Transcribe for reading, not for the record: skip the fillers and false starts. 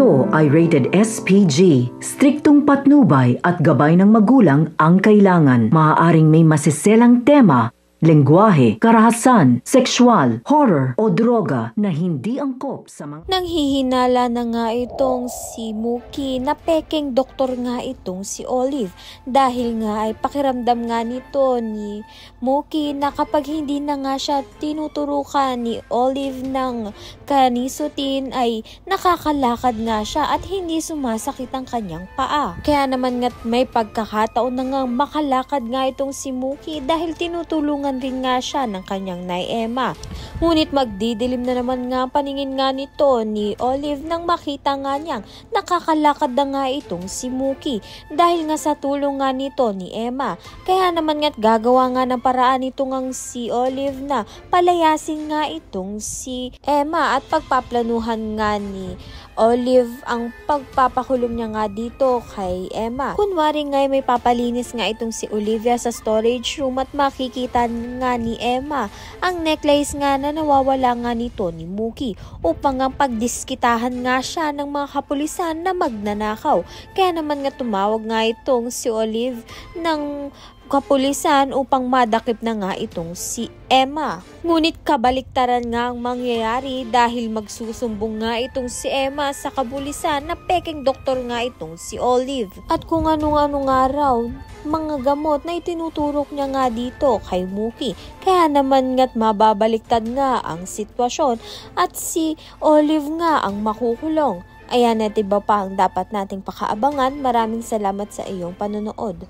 Ito ay rated SPG. Striktong patnubay at gabay ng magulang ang kailangan. Maaaring may masiselang tema, lengguwahe, karahasan, sexual, horror o droga na hindi angkop sa mga... Nanghihinala na nga itong si Mookie na peking doktor nga itong si Olive dahil nga ay pakiramdam nga nito ni Mookie na kapag hindi na nga siya tinuturukan ni Olive ng kanisutin ay nakakalakad nga siya at hindi sumasakit ang kanyang paa. Kaya naman nga may pagkakataon na nga makalakad nga itong si Mookie dahil tinutulungan din nga siya ng kanyang nay Emma. Ngunit magdidilim na naman nga paningin nga nito ni Olive nang makita nga niyang nakakalakad na nga itong si Mookie dahil nga sa tulong nga nito ni Emma. Kaya naman nga't gagawa nga ng paraan ito ngang si Olive na palayasin nga itong si Emma at pagpaplanuhan nga ni Olive ang pagpapakulong niya nga dito kay Emma. Kunwari nga may papalinis nga itong si Olivia sa storage room at makikita nga ni Emma ang necklace nga na nawawala nga nito ni Mookie upang ang pagdiskitahan nga siya ng mga kapulisan na magnanakaw. Kaya naman nga tumawag nga itong si Olive ng kapulisan upang madakip na nga itong si Emma. Ngunit kabaliktaran nga ang mangyayari dahil magsusumbong nga itong si Emma sa kapulisan na peking doktor nga itong si Olive. At kung ano-ano nga raw mga gamot na itinuturok niya nga dito kay Mookie. Kaya naman nga't mababaliktad nga ang sitwasyon at si Olive nga ang makukulong. Ayan at iba pa ang dapat nating pakaabangan. Maraming salamat sa iyong panonood.